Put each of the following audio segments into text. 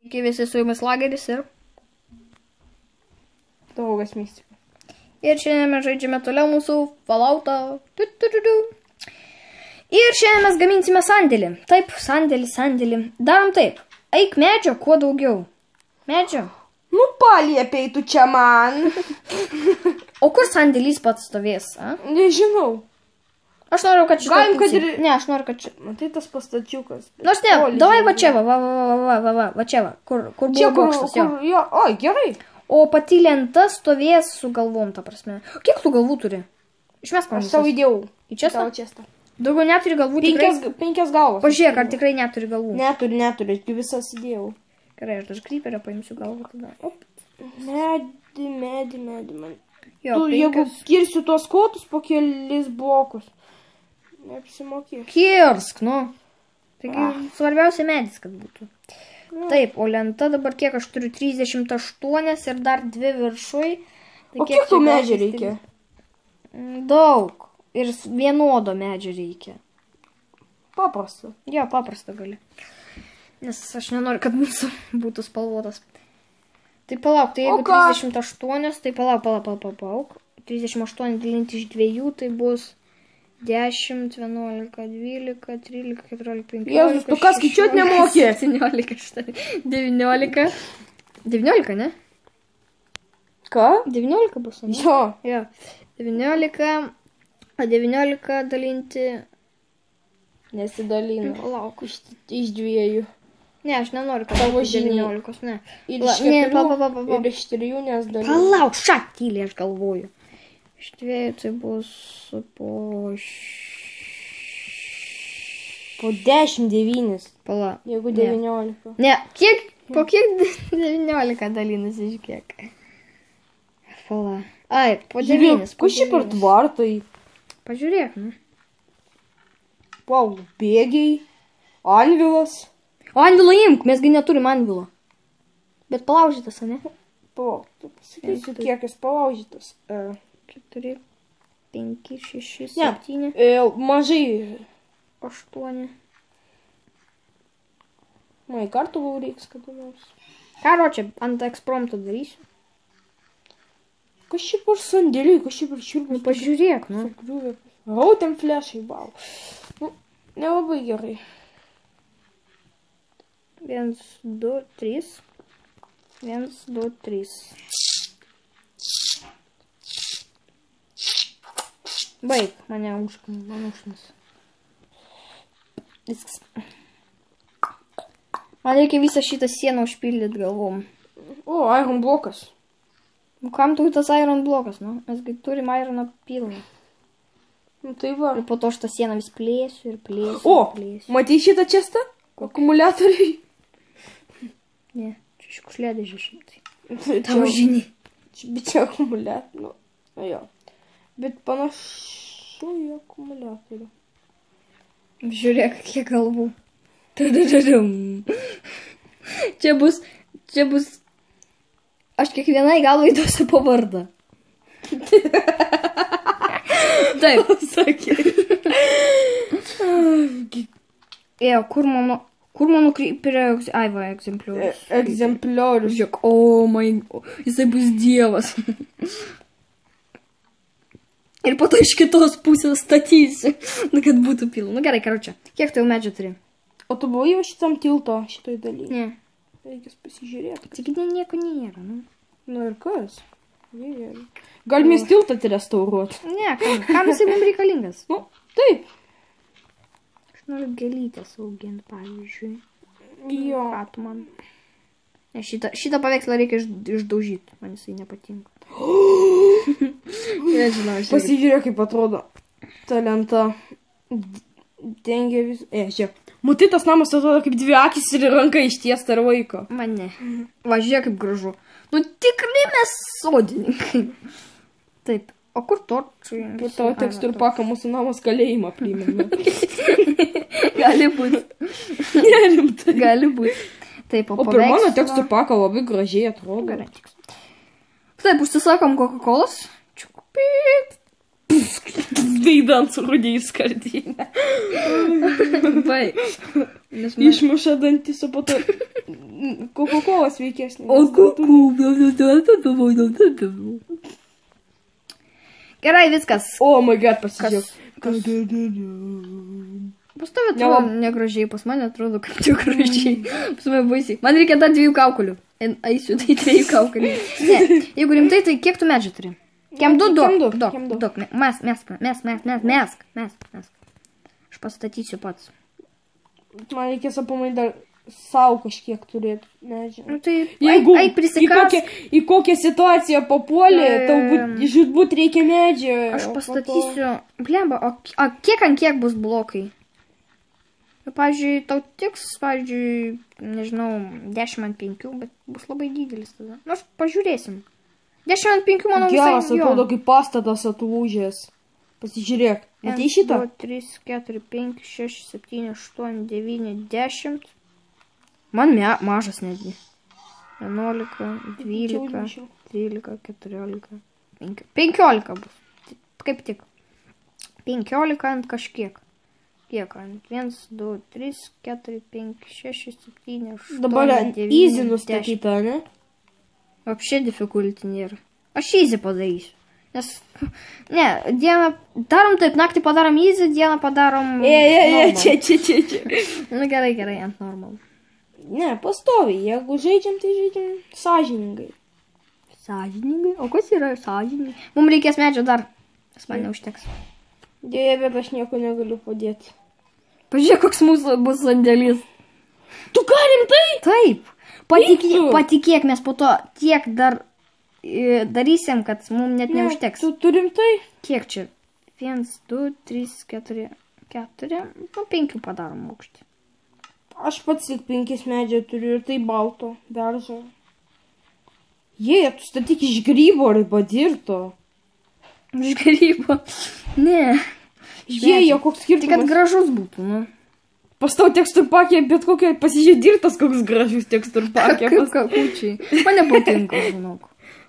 Iki visi su jumis Lageris ir Draugas Mystika. Ir šiandien mes žaidžiame toliau mūsų Falloutą. Ir šiandien mes gaminsime sandėlį. Taip, sandėlį. Darom taip. Eik medžio, kuo daugiau. Medžio. Nu, paliepiai tu čia man. O kur sandėlys pats stovės, a? Nežinau. Aš noriu, kad šitą... Galim, kad ir... Ne, aš noriu, kad šitą... Matai tas pastačiukas. Nors ne, davai va čia, va čia, kur buvo bokštas, jo. Jo, oi, gerai. O pati lenta stovės su galvom, ta prasme. Kiek tu galvų turi? Išmesk man Aš savo įdėjau. Į čestą? Tavo čestą. Daugiau neturi galvų tikrai? Penkias galvos. Pažiūrėk, ar tikrai neturi galvų. Neturi, visas įdėjau. Gerai, aš kryperio paimsiu galvą tada. Op. Medį, man. Jo, Tu, jeigu kirsiu tuos kotus po kelis blokus, neapsimokės. Kirsk, nu. Taigi, svarbiausia medis, kad būtų. Taip, o lenta dabar kiek aš turiu? 38 ir dar 2 viršui. Tai o kiek tų medžių reikia? Daug. Ir vienodo medžio reikia. Paprasta. Jo, paprasta gali. Nes aš nenoriu, kad mūsų būtų spalvotas. Tai palauk, tai jeigu 38, tai palauk. 38 dalinti iš 2, tai bus 10, 11, 12, 13, 14, 15, Jėzus, tu ką skaičiuot nemokė? 17, 19. 19, ne? Ką? 19 bus, ne? Jo. 19, o 19 dalinti... Nesidalinu. Palauk. Iš 2. Ne, aš nenoriu, kad tavo 19, ne. Ir iš 4, ir iš 3 nesdalinu. Palauk, šaktylį aš galvoju. Iš 2 tai bus po 10, 9. Palauk. Jeigu 19. Ne, po kiek 19 dalinasi iš kiek? Palauk. Ai, po 9. Kas čia per tvartai? Pažiūrėk, nu. Pau, bėgiai, anvilas. O anvilą imk, mesgi neturim anvilo. Bet palaužytas, ne? Palauk, tu pasakysiu, kiek jis palaužytas. 4, 5, 6, 7. Mažai. 8. Man kartuvų reiks kada nors. Karo čia ant ekspromto darysiu. Kas čia per sandėliai, kas čia per šiurpus? Nu, pažiūrėk, nu. Rautėm flešai, wow. Nu, nelabai gerai. 1, 2, 3. 1, 2, 3. Baig, mane užknis. Viskas. Man reikia visą šitą sieną užpildyti galvom. O, iron blokas. Nu, kam tu tas iron blokas, nu? Mesgi turim ironą pilną. Nu, tai va. Ir po to aš tą sieną vis plėsiu ir plėsiu. O, matai šitą čestą? Akumuliatoriai. Ne, čia šiukšliadėžė šimtai. Tavo žiniai. Bet čia akumuliatorių. Nu, jo. Bet panašu į akumuliatorių. Žiūrėk, kiek galvų. Čia bus... Aš kiekvienai galvai duosiu po vardą. Taip. Sakė. Kur mano kryperio... Ai, va, egzempliorius. Egzempliorius. Žiūrėk, jisai bus dievas. Ir po to iš kitos pusės statysiu, kad būtų pilna. Nu gerai, karočią. Kiek tu jau medžio turi? O tu buvai jau šitam tilto, šitoj daly? Ne. Reikės pasižiūrėti. Tik nieko nėra, nu. Nu ir kas? Gal mes tiltą restauruot? Ne, kam jisai mums reikalingas? Nu, taip. Aš noriu gėlytės auginti, pavyzdžiui. Jo. Ką tu man? Ne, šitą paveikslą reikia išdaužyti. Man jisai nepatinka. Nežinau, pasižiūrėk, kaip atrodo. Ta lenta dengia vis... Žiūrėk. Matai, tas namas atrodo kaip 2 akis ir ranka ištiesta ir vaiko. Man ne. Va, žiūrėk, kaip gražu. Nu, tikrai mes sodininkai. Taip. O kur torčiai? Po tavo teksturpaką mūsų namas kalėjimą primena. Gali būti. Nerimtai. Gali būti. Taip, o per mano teksturpaką labai gražiai atrodo. Taip, užsisakom Coca-Colas. Čiukupit. gaidant surūdėjus skardinę. Baig. Išmuša dantis, o po to Coca-Cola sveikesnė. Gerai, viskas. Oh my god, pasižiūrėk. Pas tave atrodo negražiai, pas mane atrodo kaip tik gražiai. Pas mane baisiai. Man reikia dar 2 kaukulių. Eisiu tai 2 kaukulių. Ne, jeigu rimtai, tai kiek tu medžių turi? Kem 2? Mesk. Aš pastatysiu pats. Man reikės apamai dar savo kažkiek turėti medžių. Nu, tai Jeigu prisikask. į kokią situaciją papuolė, tau žudbūt reikia medžio. Aš pastatysiu. Blemba, o kiek ant kiek bus blokai? Pavyzdžiui, tau tiks, pavyzdžiui, nežinau, 10 ant 5, bet bus labai didelis tada. Nors pažiūrėsim. 10 ant 5, manau, visai geras, atrodo, kaip pastatas atlūžęs. Pasižiūrėk. Matai šitą? 2, 3, 4, 5, 6, 7, 8, 9, 10. Man mažas netgi. 11, 12, 13, 14, 15 bus. Kaip tik. 15 ant kažkiek. Kiek ant? 1, 2, 3, 4, 5, 6, 7, 8, Dabar 9, easy 10. nustatyta, ne? Вообще difficulty nėra. Aš easy padarysiu. Nes, ne, dieną darom taip, naktį padarom easy, dieną padarom normal. Čia. Nu gerai, ant normal. Ne, pastoviai, jeigu žaidžiam, tai žaidžiam sąžiningai. Sąžiningai? O kas yra sąžiningai? Mums reikės medžio dar, nes man neužteks. Dėja, bet aš nieko negaliu padėti. Pažiūrėk, koks mūsų bus sandėlis. Tu ką, rimtai? Taip. Patikėk, mes po to tiek dar darysim, kad mums net neužteks. Tu rimtai? Kiek čia? 1, 2, 3, 4, 4, nu 5 padarom aukštį. Aš pats tik 5 medžio turiu ir tai balto beržo. Jei, tu statyk iš grybo arba dirto. Iš grybo? Ne. Jei, koks skirtumas. Tik kad gražus būtų, nu. Pastau teksturpakė, bet kokia pasižiūrė dirtas, koks gražus teksturpakė. Kaip kakučiai. Man nepatinka, žinok.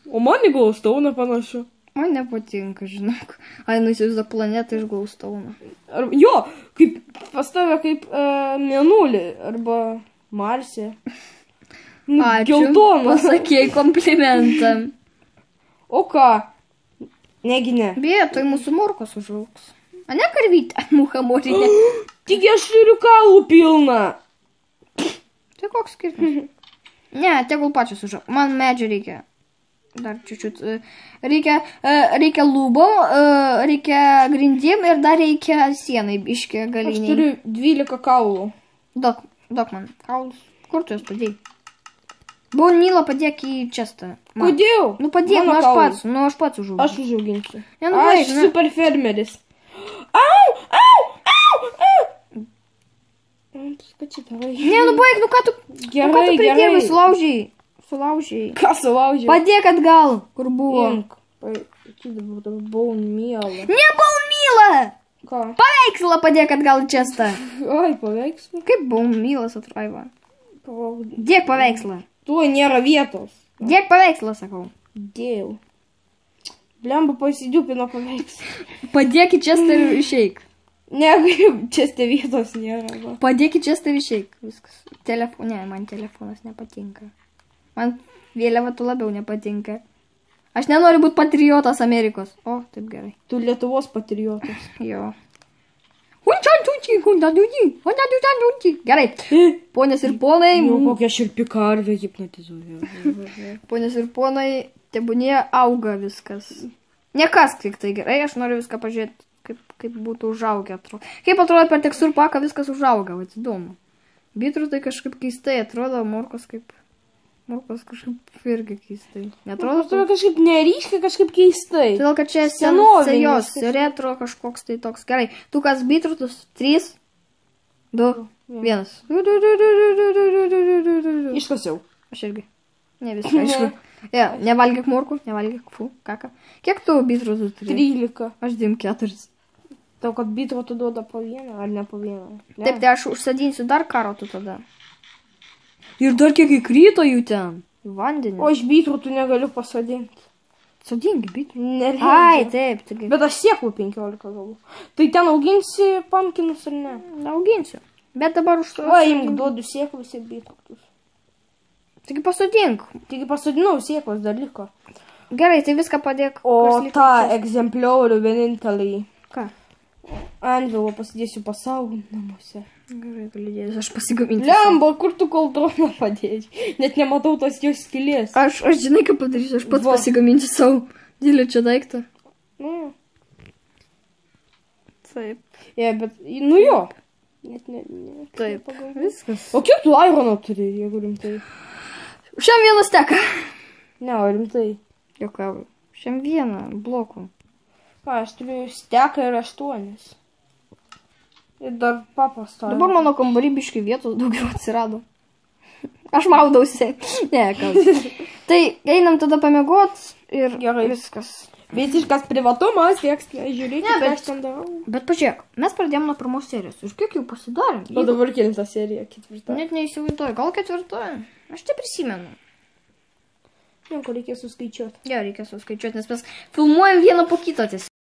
O man į Glowstone panašu. Man nepatinka, žinok. Ai, nu įsivaizduok planetą iš Glowstone. Jo, kaip pas tave kaip mėnulį arba Marsė. Ačiū. Geltonas. Pasakėjai komplimentą. O ką? Negi ne. Vietoj mūsų morkos užaugs. A ne karvytė, muhamorinė. Tik aš turiu kaulų pilną. Tai koks skirtumas? Ne, tegul pačios užaugs. Man medžio reikia. Dar čiučiut. Reikia lūbom, reikia grindim ir dar reikia sienai biškį galiniai. Aš turiu 12 kaulų. Dok man kaulus. Kur tu jas padėjai? Baunylą padėk į čestą. Kodėl? Nu padėk, aš pats užauginsiu. Aš užauginsiu. Ne, nu, aš super fermeris. Au! Ne, nu baig, nu ką tu... Gerai. Sulaužiai. Ką sulaužiai? Padėk atgal, kur buvo. Baunmylą. Ne baunmylą! Ką? Paveikslą padėk atgal į čestą. Oi, paveikslą. Kaip baunmylas atraiva? Dėk paveikslą. Tuo nėra vietos. Dėk paveikslą, sakau. Dėjau. Blemba pasidžiupino paveikslą. Padėk į čestą ir išeik. Ne, čestė vietos nėra. Va. Padėk į čestą ir išeik. Viskas. Ne, man telefonas nepatinka. Man vėliava tu labiau nepatinka. Aš nenoriu būti patriotas Amerikos. O, taip gerai. Tu Lietuvos patriotas. Jo. Gerai. Ponios ir ponai. Kokia širpi karvė hipnotizuoja. Ponios ir ponai, tebūnie auga viskas. Nekas tik tai gerai, aš noriu viską pažiūrėti, kaip būtų užaugę. Kaip atrodo per teksturpaką viskas užauga, va, įdomu. Bitrutai kažkaip keistai atrodo, morkos kažkaip irgi keistai. Netrodo? Atrodo kažkaip neryškiai, kažkaip keistai. Todėl, kad čia sejos, retro kažkoks tai toks. Gerai, tu kas bitrutus? 3, 2, 1. Iškasiau. Aš irgi. Ne viską, aišku. Nevalgyk morkų, nevalgyk kaka. Kiek tu bitrutų turi? 13. Aš 4. Tau, kad bitrutų duoda po vieną, ar ne po vieną? Taip, tai aš užsadinsiu dar karotų tada. Ir dar kiek įkrito jų ten. Vandenį. O aš bitrutų negaliu pasodinti. Sodingi, bitė. Neleidžia. Ai, taip, taigi. Bet aš sėklų 15 gavau. Tai ten auginsi pumpkinus ar ne? Auginsiu. Bet dabar už to. O, imk, duodu sėklus ir bitoktus. Taigi pasodink. Taigi pasodinau sėklos dar liko. Gerai, tai viską padėk. O kas liko tą čia. egzempliorių vienintelį Ką? anvilą pasidėsiu pasaugant namuose. Gerai, galėdės, aš pasigaminti. Lemba, kur tu kaldroną padėjai? Net nematau tos jos skylės. Aš žinai, ką padarysiu, aš pats Va. pasigaminsiu savo didelį čia daiktą. Nu, Taip. bet, nu jo. Net ne. Taip. Pagalvoju. Viskas. O kiek tu irono turi, jeigu rimtai? Šiam vienas teka. Ne, o rimtai. Jokau. Šiam vieną blokų. Ką, aš turiu steką ir 8. Ir dar paprastą. Dabar mano kambarį biškai vietos daugiau atsirado. Aš maudausi. Ne, ką. Tai einam tada pamiegot ir Gerai. viskas. Visiškas privatumas, tieks, žiūrėk, Ne, bet- ką aš ten darau. Bet pažiūrėk, mes pradėjom nuo pirmos serijos. Ir kiek jau pasidarėm? O dabar kelinta serija, 4. Net neįsivaizduoju. Gal 4? Aš tai prisimenu. Nieko reikės suskaičiuoti. Jo, reikia suskaičiuoti, nes mes filmuojam vieną po kito tiesiog.